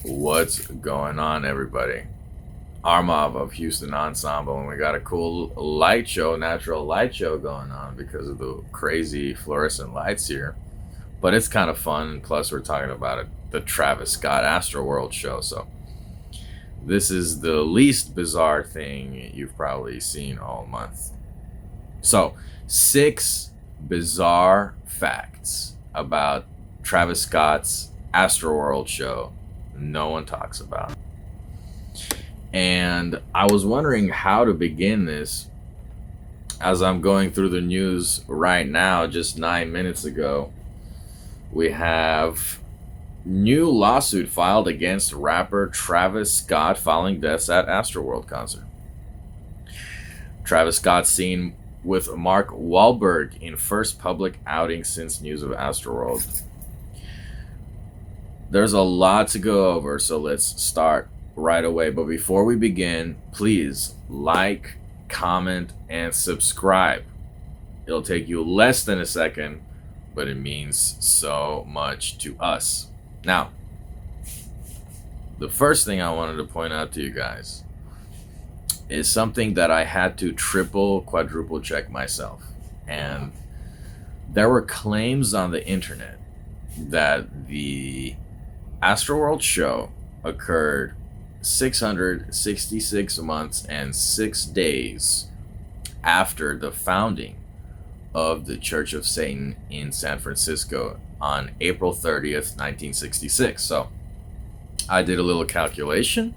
What's going on, everybody? Armov of Houston Ensemble, and we got a cool light show, natural light show going on because of the crazy fluorescent lights here. But it's kind of fun. Plus, we're talking about it, the Travis Scott Astroworld show. So, this is the least bizarre thing you've probably seen all month. So, 6 bizarre facts about Travis Scott's Astroworld show no one talks about. And I was wondering how to begin this as I'm going through the news right now. Just 9 minutes ago, we have new lawsuit filed against rapper Travis Scott following deaths at Astroworld concert. Travis Scott seen with Mark Wahlberg in first public outing since news of Astroworld. There's a lot to go over, so let's start right away. But before we begin, please like, comment, and subscribe. It'll take you less than a second, but it means so much to us. Now, the first thing I wanted to point out to you guys is something that I had to triple, quadruple check myself. And there were claims on the internet that the Astroworld show occurred 666 months and 6 days after the founding of the Church of Satan in San Francisco on April 30th, 1966. So I did a little calculation.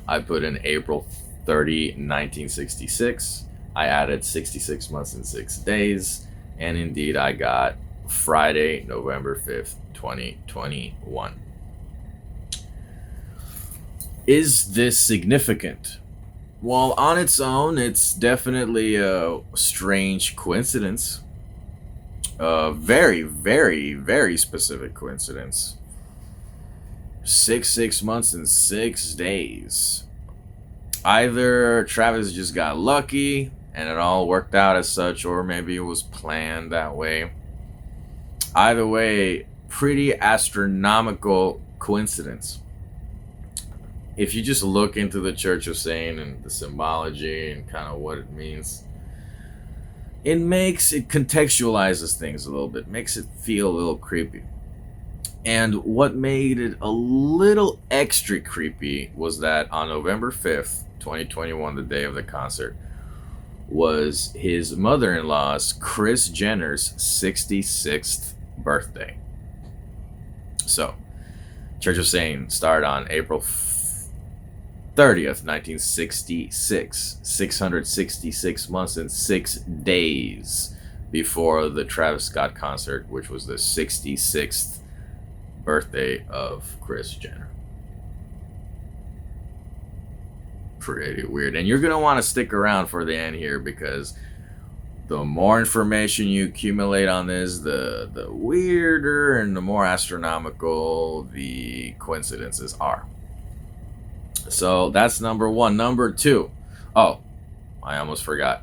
I put in April 30, 1966. I added 66 months and 6 days. And indeed, I got Friday, November 5th, 2021. Is this significant? Well, on its own, it's definitely a strange coincidence. A very, very, very specific coincidence. 6 months and 6 days. Either Travis just got lucky and it all worked out as such, or maybe it was planned that way. Either way, pretty astronomical coincidence. If you just look into the Church of Satan and the symbology and kind of what it means, it contextualizes things a little bit, makes it feel a little creepy. And what made it a little extra creepy was that on November 5th, 2021, the day of the concert, was his mother-in-law's, Kris Jenner's, 66th birthday. So, Church of Satan started on April 30th, 1966, 666 months and 6 days before the Travis Scott concert, which was the 66th birthday of Kris Jenner. Pretty weird. And you're going to want to stick around for the end here, because the more information you accumulate on this, the weirder and the more astronomical the coincidences are. So that's number one. Number two. Oh, I almost forgot.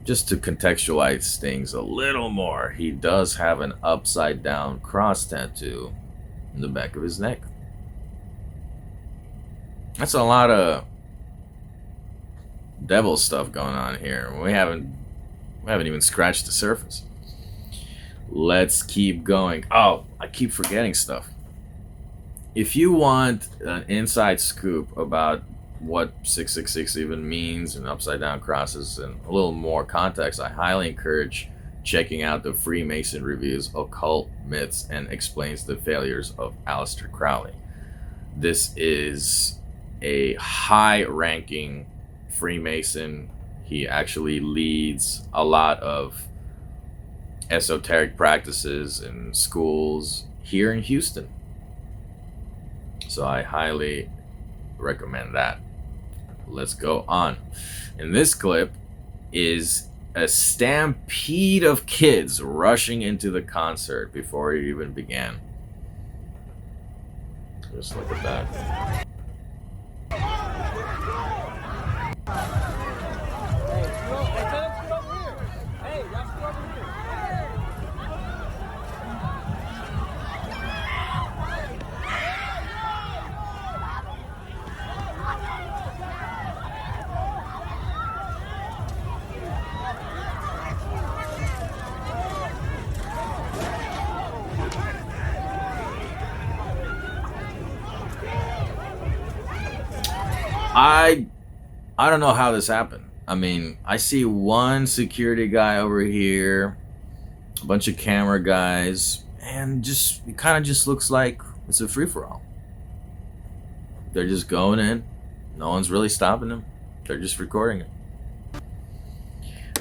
Just to contextualize things a little more, he does have an upside down cross tattoo in the back of his neck. That's a lot of devil stuff going on here. We haven't even scratched the surface. Let's keep going. Oh, I keep forgetting stuff. If you want an inside scoop about what 666 even means and upside down crosses and a little more context, I highly encourage checking out the Freemason reviews Occult Myths and Explains the Failures of Aleister Crowley. This is a high-ranking Freemason. He actually leads a lot of esoteric practices in schools here in Houston. So I highly recommend that. Let's go on. In this clip is a stampede of kids rushing into the concert before it even began. Just look at that. I I don't know how this happened. I mean, I see one security guy over here, a bunch of camera guys, and just it kind of just looks like it's a free for all. They're just going in. No one's really stopping them. They're just recording it.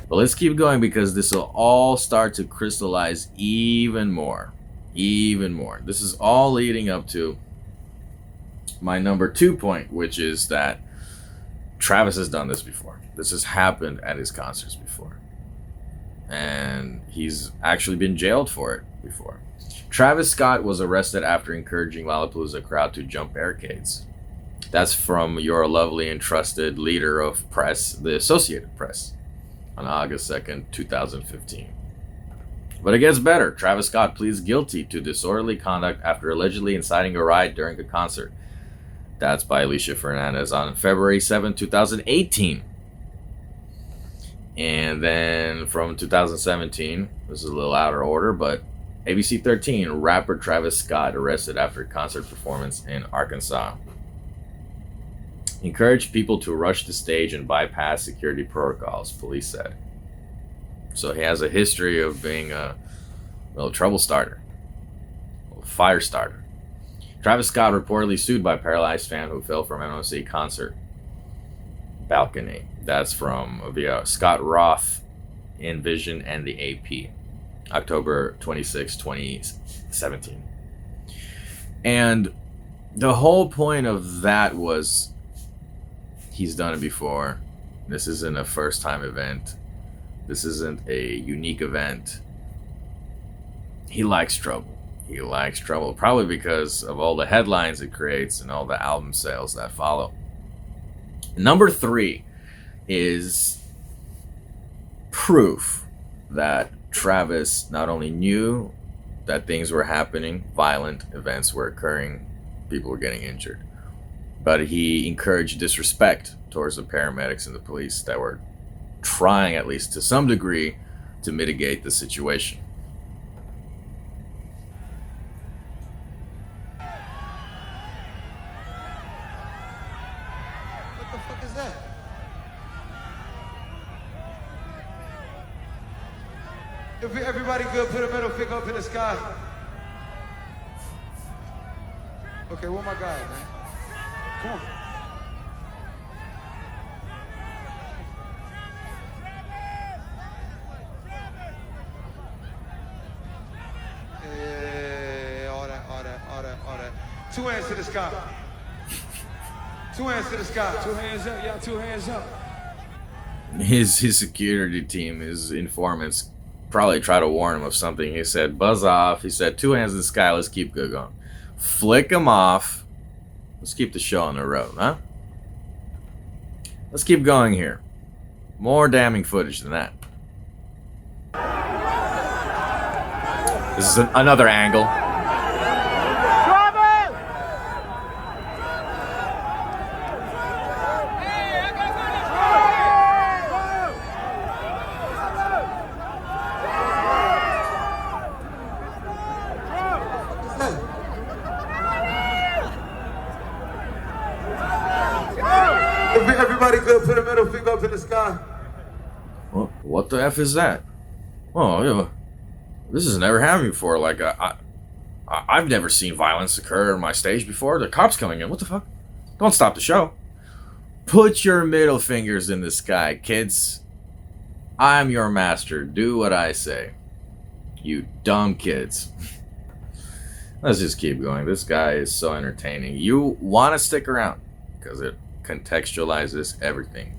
But let's keep going because this will all start to crystallize even more. Even more. This is all leading up to my number 2 point, which is that Travis has done this before. This has happened at his concerts before. And he's actually been jailed for it before. Travis Scott was arrested after encouraging Lollapalooza crowd to jump barricades. That's from your lovely and trusted leader of press, the Associated Press, on August 2nd, 2015. But it gets better. Travis Scott pleads guilty to disorderly conduct after allegedly inciting a riot during a concert. That's by Alicia Fernandez on February 7, 2018. And then from 2017, this is a little out of order, but ABC 13, rapper Travis Scott arrested after a concert performance in Arkansas. Encouraged people to rush the stage and bypass security protocols, police said. So he has a history of being a little trouble starter, a little fire starter. Travis Scott reportedly sued by paralyzed fan who fell from MOC concert balcony. That's from via Scott Roth in Vision and the AP, October 26, 2017. And the whole point of that was he's done it before. This isn't a first time event. This isn't a unique event. He likes trouble. He likes trouble, probably because of all the headlines it creates and all the album sales that follow. Number 3 is proof that Travis not only knew that things were happening, violent events were occurring, people were getting injured, but he encouraged disrespect towards the paramedics and the police that were trying, at least to some degree, to mitigate the situation. What the fuck is that? If everybody good, put a middle finger up in the sky. Okay, where my guy, man? Come on. Yeah, all that. 2 hands to the sky. 2 hands to the sky. 2 hands up, y'all. 2 hands up. His security team, his informants, probably try to warn him of something. He said, buzz off. He said, 2 hands in the sky. Let's keep going. Flick him off. Let's keep the show on the road, huh? Let's keep going here. More damning footage than that. This is another angle. Everybody good, put a middle finger up in the sky. Well, what the F is that? Oh, yeah. This has never happened before. Like, I've never seen violence occur on my stage before. The cops coming in. What the fuck? Don't stop the show. Put your middle fingers in the sky, kids. I'm your master. Do what I say. You dumb kids. Let's just keep going. This guy is so entertaining. You want to stick around because it contextualizes everything.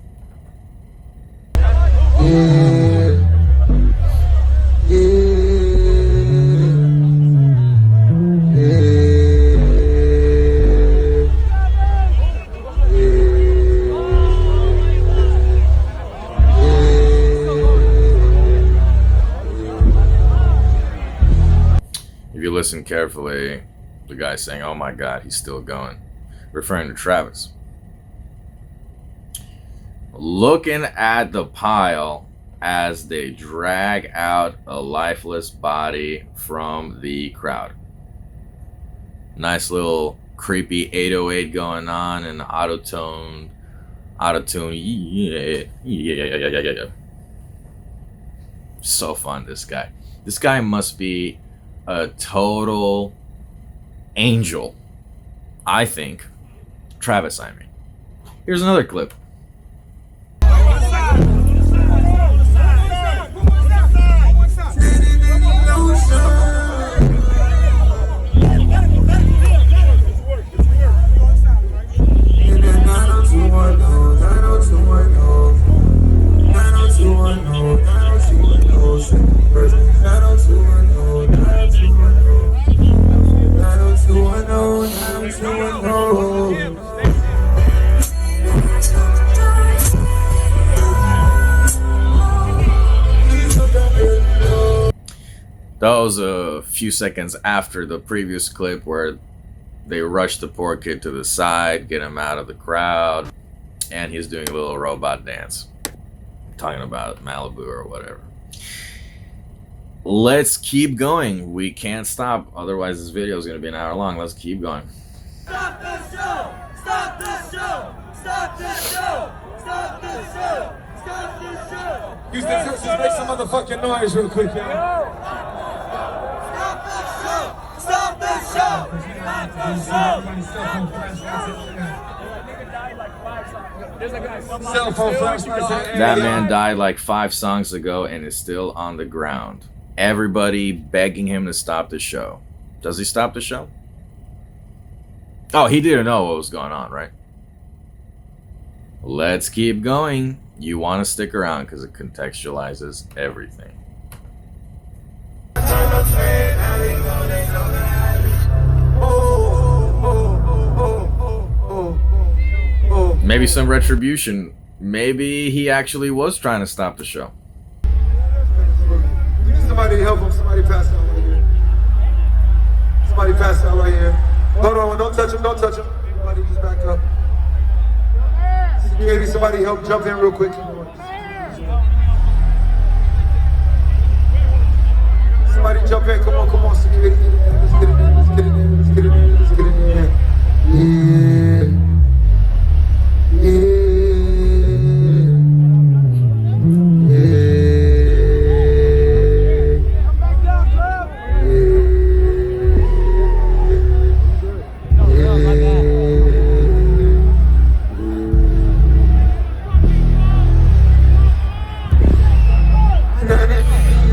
If you listen carefully, the guy's saying, oh my God, he's still going, referring to Travis. Looking at the pile as they drag out a lifeless body from the crowd. Nice little creepy 808 going on and auto-tone Out of tune. Yeah. So fun, this guy. This guy must be a total angel, I think. Travis, I mean. Here's another clip. That was a few seconds after the previous clip where they rushed the poor kid to the side, get him out of the crowd, and he's doing a little robot dance. Talking about Malibu or whatever. Let's keep going. We can't stop. Otherwise, this video is going to be an hour long. Let's keep going. Stop the show! Stop the show! Stop the show! Stop the show! Stop the show! Houston, Texas, make some motherfucking noise real quick, y'all. Stop the show! Stop the show! Stop the show! Cell phone flashlights. That man died like 5 songs ago and is still on the ground. Everybody begging him to stop the show. Does he stop the show? Oh, he didn't know what was going on, right? Let's keep going. You want to stick around because it contextualizes everything. Maybe some retribution. Maybe he actually was trying to stop the show. Somebody help him. Somebody pass out right here. Somebody pass out right here. Hold on. Don't touch him. Don't touch him. Somebody just back up. Security, somebody help jump in real quick. Somebody jump in. Come on, security. Let's get it in. Let's get it in. Let's get it in. Let's get it in. Yeah.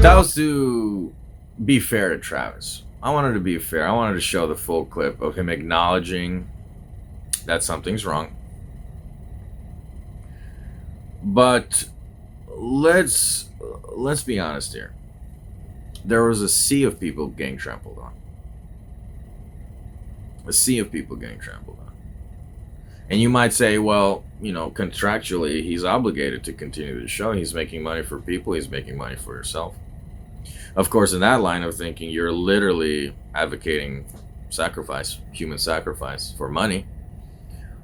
That was to be fair to Travis. I wanted to be fair. I wanted to show the full clip of him acknowledging that something's wrong. But let's be honest here. There was a sea of people getting trampled on. A sea of people getting trampled on. And you might say, well, contractually, he's obligated to continue the show. He's making money for people. He's making money for himself. Of course, in that line of thinking, you're literally advocating sacrifice, human sacrifice for money.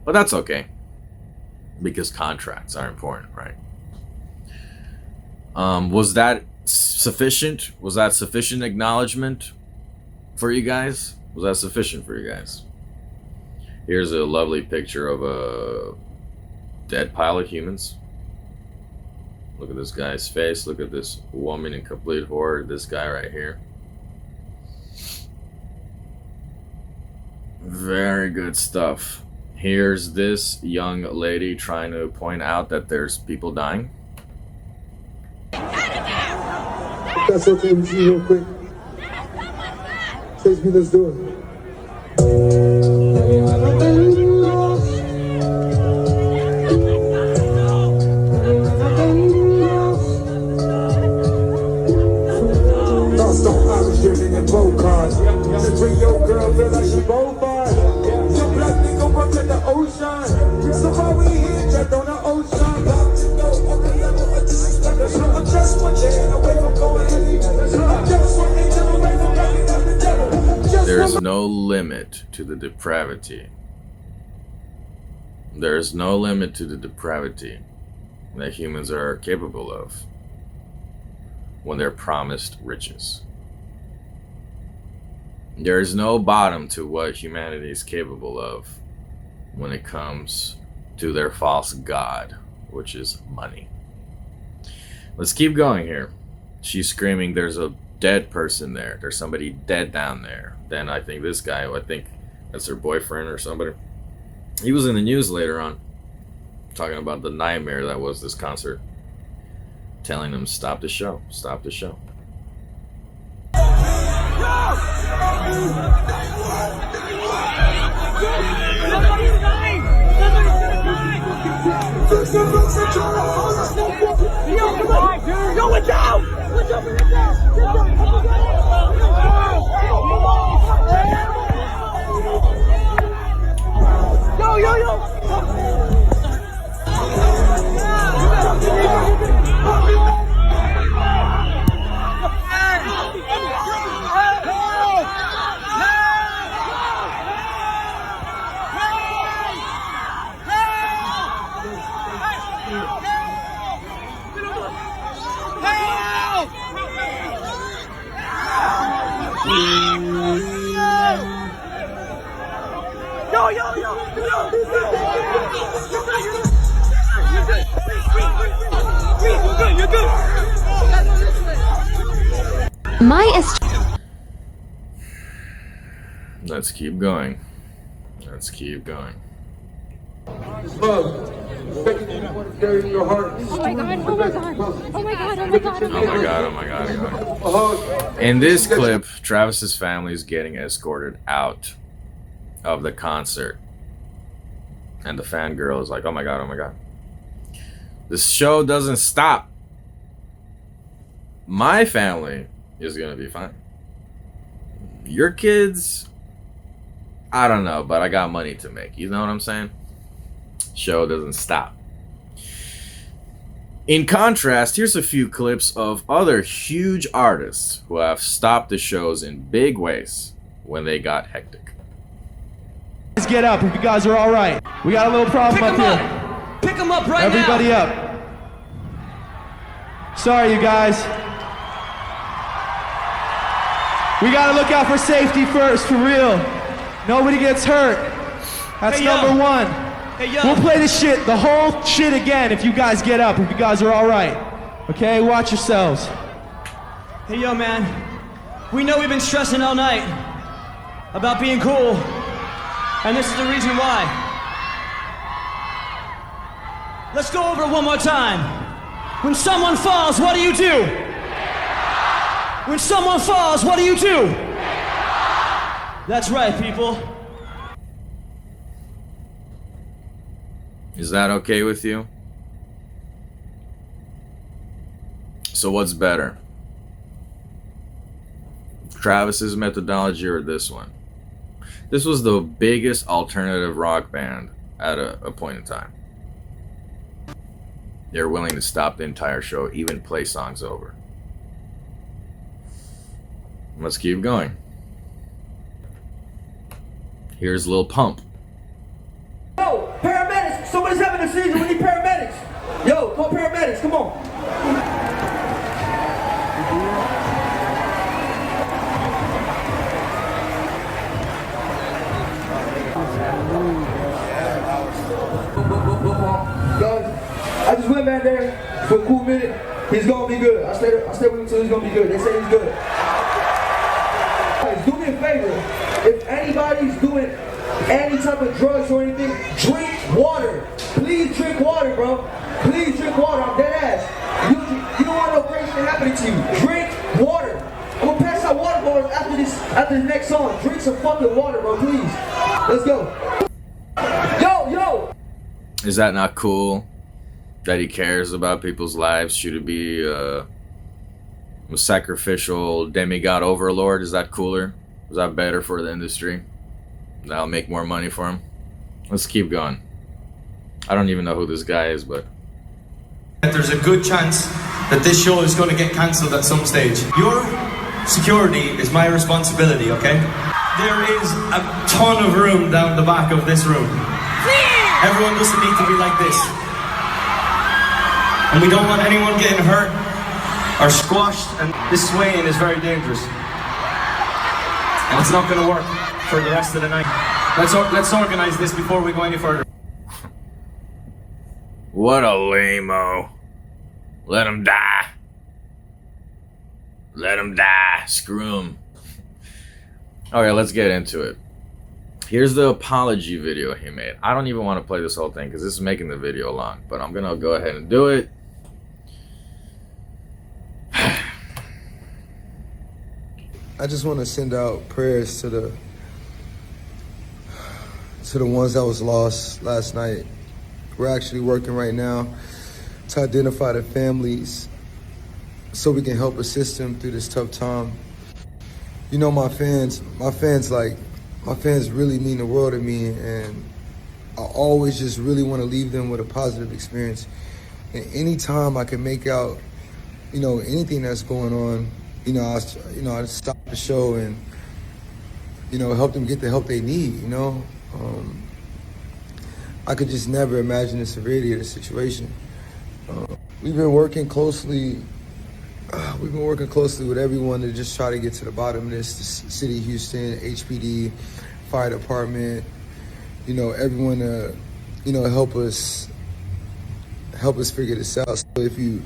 But that's okay. Because contracts are important, right? Was that sufficient? Was that sufficient acknowledgement for you guys? Was that sufficient for you guys? Here's a lovely picture of a dead pile of humans. Look at this guy's face. Look at this woman in complete horror. This guy right here. Very good stuff. Here's this young lady trying to point out that there's people dying. That's okay with you real quick. Chase me, let's do it. Bring your girl, feel like she both bars. Your black nigga work at the ocean. So why we here, trapped on the ocean? About to go on the level of disrespect. I'm just one day away from going illegal. I'm just one angel away from getting out the devil. There's no limit to the depravity. There's no limit to the depravity that humans are capable of when they're promised riches. There is no bottom to what humanity is capable of when it comes to their false god, which is money. Let's keep going here. She's screaming, there's a dead person there. There's somebody dead down there. Then I think this guy, I think that's her boyfriend or somebody. He was in the news later on, talking about the nightmare that was this concert. Telling them, stop the show, stop the show. Yo, it's out! You're good. Let's keep going. Let's keep going. Love. Carry in your heart. Oh my god, oh my god, oh my god, oh my god, oh my god. Oh my god, oh my god, oh my god. In this clip, Travis's family is getting escorted out of the concert. And the fangirl is like, oh my god, oh my god. This show doesn't stop. My family is gonna be fine. Your kids, I don't know, but I got money to make. You know what I'm saying? Show doesn't stop. In contrast, here's a few clips of other huge artists who have stopped the shows in big ways when they got hectic. Let's get up if you guys are all right. We got a little problem up here. Pick them up right Everybody now. up. Sorry, you guys. We gotta look out for safety first, for real. Nobody gets hurt. That's Hey, yo. number one. Hey, yo. We'll play this shit, the whole shit again if you guys get up, if you guys are all right. Okay, watch yourselves. Hey, yo, man. We know we've been stressing all night about being cool, and this is the reason why. Let's go over it one more time. When someone falls, what do you do? When someone falls, what do you do? That's right, people. Is that okay with you? So what's better? Travis's methodology or this one? This was the biggest alternative rock band at a point in time. They're willing to stop the entire show, even play songs over. Let's keep going. Here's Lil Pump. Yo, paramedics! Somebody's having a seizure. We need paramedics. Yo, call paramedics. Come on. Guys, I just went back there for a cool minute. He's gonna be good. I stayed with him till he's gonna be good. They say he's good. Guys, do me a favor. If anybody's doing any type of drugs or anything, drink water. Please drink water, bro. Please drink water. I'm dead ass. You don't want no crazy thing happening to you. Drink water. I'm gonna pass out water bottles after this next song. Drink some fucking water, bro, please. Let's go. Yo. Is that not cool? That he cares about people's lives? Should it be a sacrificial demigod overlord? Is that cooler? Is that better for the industry? That'll make more money for him? Let's keep going. I don't even know who this guy is, but... There's a good chance that this show is going to get cancelled at some stage. Your security is my responsibility, okay? There is a ton of room down the back of this room. Everyone doesn't need to be like this. And we don't want anyone getting hurt or squashed, and this swaying is very dangerous. And it's not going to work for the rest of the night. Let's organize this before we go any further. What a lame-o. Let him die. Let him die. Screw him. Okay, let's get into it. Here's the apology video he made. I don't even want to play this whole thing because this is making the video long, but I'm gonna go ahead and do it. I just want to send out prayers to the ones that was lost last night. We're actually working right now to identify the families so we can help assist them through this tough time. You know, my fans really mean the world to me, and I always just really want to leave them with a positive experience. And anytime I can make out, you know, anything that's going on, I stop the show and, you know, help them get the help they need, you know. I could just never imagine the severity of the situation. We've been working closely with everyone to just try to get to the bottom of this. The City of Houston, HPD, Fire Department, you know, everyone to, you know, help us figure this out. So if you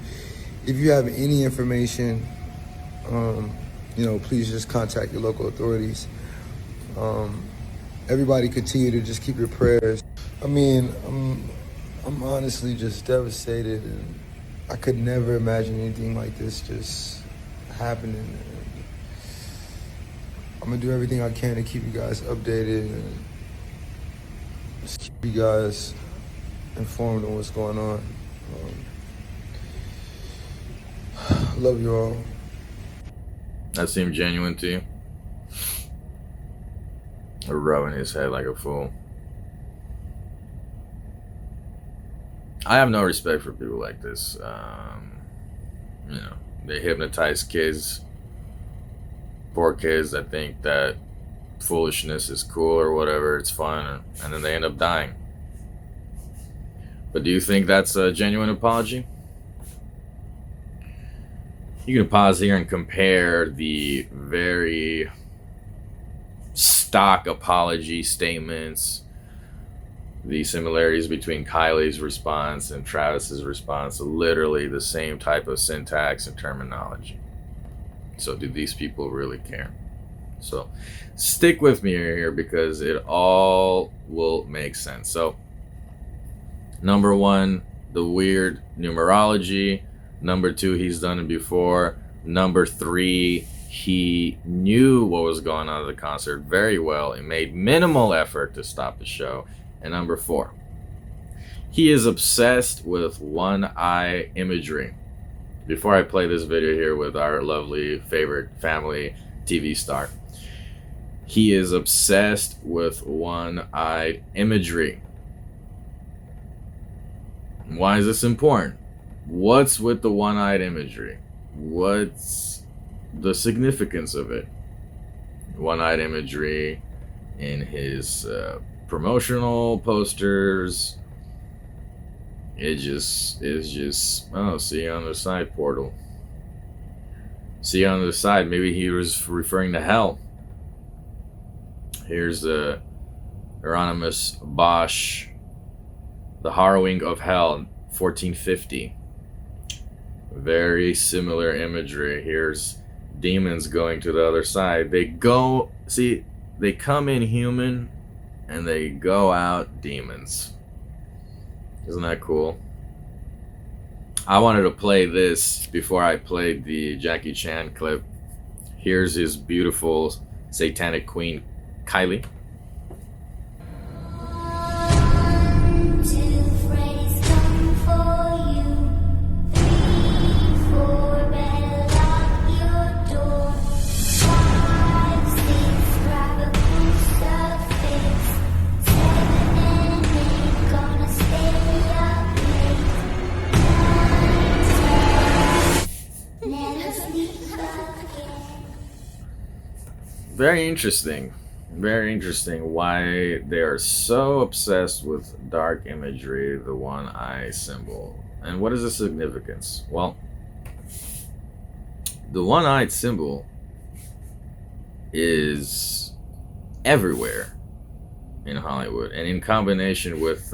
have any information, you know, please just contact your local authorities. Everybody continue to just keep your prayers. I mean, I'm honestly just devastated, and I could never imagine anything like this just happening. I'm gonna do everything I can to keep you guys updated and just keep you guys informed on what's going on. I love you all. That seemed genuine to you? Or rubbing his head like a fool? I have no respect for people like this. You know, they hypnotize kids, poor kids that think that foolishness is cool or whatever, it's fun, and then they end up dying. But do you think that's a genuine apology? You can pause here and compare the very stock apology statements, the similarities between Kylie's response and Travis's response, literally the same type of syntax and terminology. So do these people really care? So stick with me here because it all will make sense. So number one, the weird numerology. Number two, he's done it before. Number three, he knew what was going on at the concert very well and made minimal effort to stop the show. And number four, he is obsessed with one-eye imagery. Before I play this video here with our lovely favorite family TV star, he is obsessed with one-eyed imagery. Why is this important? What's with the one-eyed imagery? What's the significance of it? One-eyed imagery in his promotional posters. It just is just, oh, see you on the side portal. See you on the side. Maybe he was referring to hell. Here's the Hieronymus Bosch, The Harrowing of Hell, 1450. Very similar imagery. Here's demons going to the other side. They go, see, they come in human and they go out demons. Isn't that cool? I wanted to play this before I played the Jackie Chan clip. Here's his beautiful satanic queen, Kylie. Very interesting. Very interesting why they are so obsessed with dark imagery, the one-eye symbol. And what is the significance? Well, the one-eyed symbol is everywhere in Hollywood. And in combination with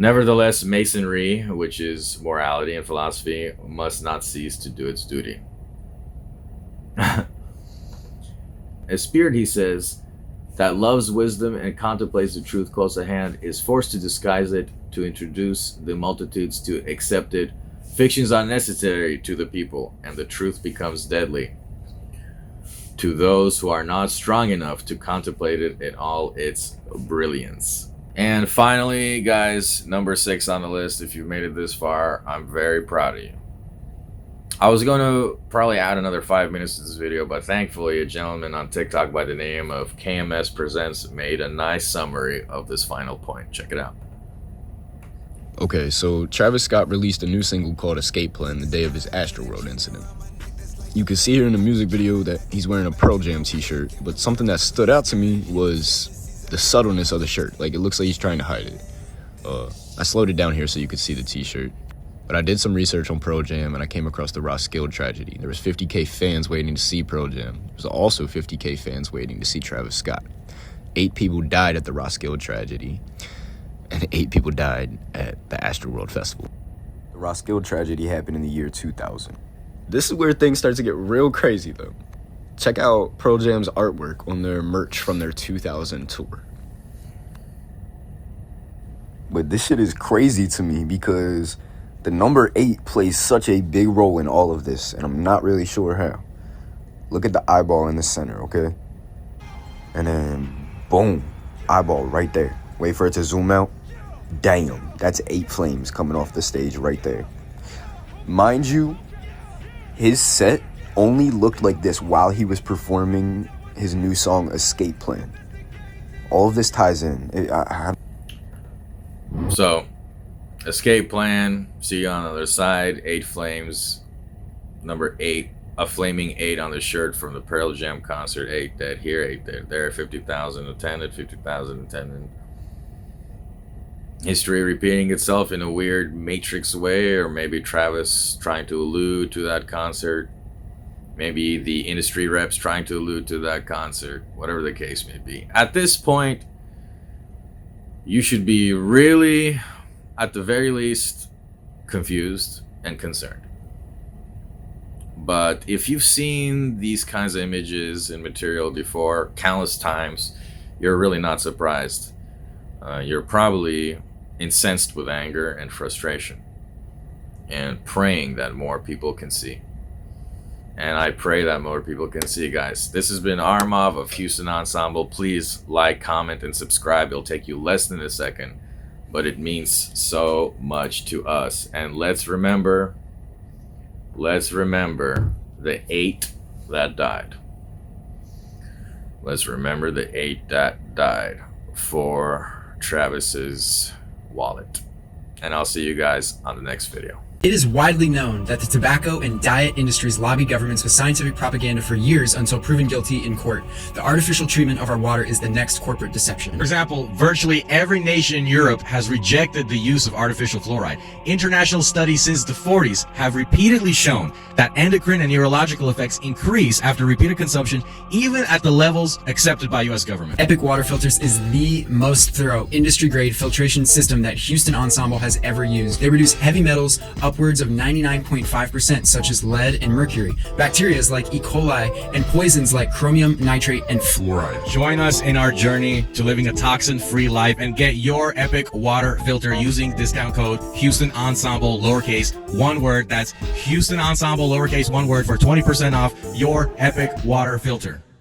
Nevertheless, masonry, which is morality and philosophy, must not cease to do its duty. A spirit, he says, that loves wisdom and contemplates the truth close at hand is forced to disguise it, to introduce the multitudes to accept it. Fictions are necessary to the people, and the truth becomes deadly to those who are not strong enough to contemplate it in all its brilliance. And finally, guys, number 6 on the list. If you've made it this far, I'm very proud of you. I was going to probably add another 5 minutes to this video, but thankfully a gentleman on TikTok by the name of KMS Presents made a nice summary of this final point. Check it out. Okay, so Travis Scott released a new single called Escape Plan the day of his Astroworld incident. You can see here in the music video that he's wearing a Pearl Jam t-shirt, but something that stood out to me was the subtleness of the shirt. Like, it looks like he's trying to hide it. I slowed it down here so you could see the t-shirt. But I did some research on Pearl Jam and I came across the Roskilde tragedy. There was 50K fans waiting to see Pearl Jam. There was also 50K fans waiting to see Travis Scott. 8 people died at the Roskilde tragedy, and 8 people died at the Astroworld Festival. The Roskilde tragedy happened in the year 2000. This is where things start to get real crazy though. Check out Pearl Jam's artwork on their merch from their 2000 tour. But this shit is crazy to me because the number 8 plays such a big role in all of this, and I'm not really sure how. Look at the eyeball in the center, okay? And then, boom, eyeball right there. Wait for it to zoom out. Damn, that's 8 flames coming off the stage right there. Mind you, his set only looked like this while he was performing his new song, Escape Plan. All of this ties in. So, Escape Plan, see you on the other side, 8 flames, number 8, a flaming 8 on the shirt from the Pearl Jam concert, 8 dead here, 8 dead there, 50,000 attended, 50,000 attended. History repeating itself in a weird Matrix way, or maybe Travis trying to allude to that concert. Maybe the industry reps trying to allude to that concert, whatever the case may be. At this point, you should be really, at the very least, confused and concerned. But if you've seen these kinds of images and material before countless times, you're really not surprised. You're probably incensed with anger and frustration and praying that more people can see. And I pray that more people can see, guys. This has been Armov of Houston Ensemble. Please like, comment, and subscribe. It'll take you less than a second, but it means so much to us. And let's remember the 8 that died. Let's remember the 8 that died for Travis's wallet. And I'll see you guys on the next video. It is widely known that the tobacco and diet industries lobby governments with scientific propaganda for years until proven guilty in court. The artificial treatment of our water is the next corporate deception. For example, virtually every nation in Europe has rejected the use of artificial fluoride. International studies since the 40s have repeatedly shown that endocrine and neurological effects increase after repeated consumption, even at the levels accepted by U.S. government. Epic Water Filters is the most thorough industry-grade filtration system that Houston Ensemble has ever used. They reduce heavy metals upwards of 99.5%, such as lead and mercury, bacteria like E. coli, and poisons like chromium, nitrate, and fluoride. Join us in our journey to living a toxin-free life and get your Epic Water Filter using discount code Houston Ensemble, lowercase, one word. That's Houston Ensemble, lowercase, one word, for 20% off your Epic Water Filter.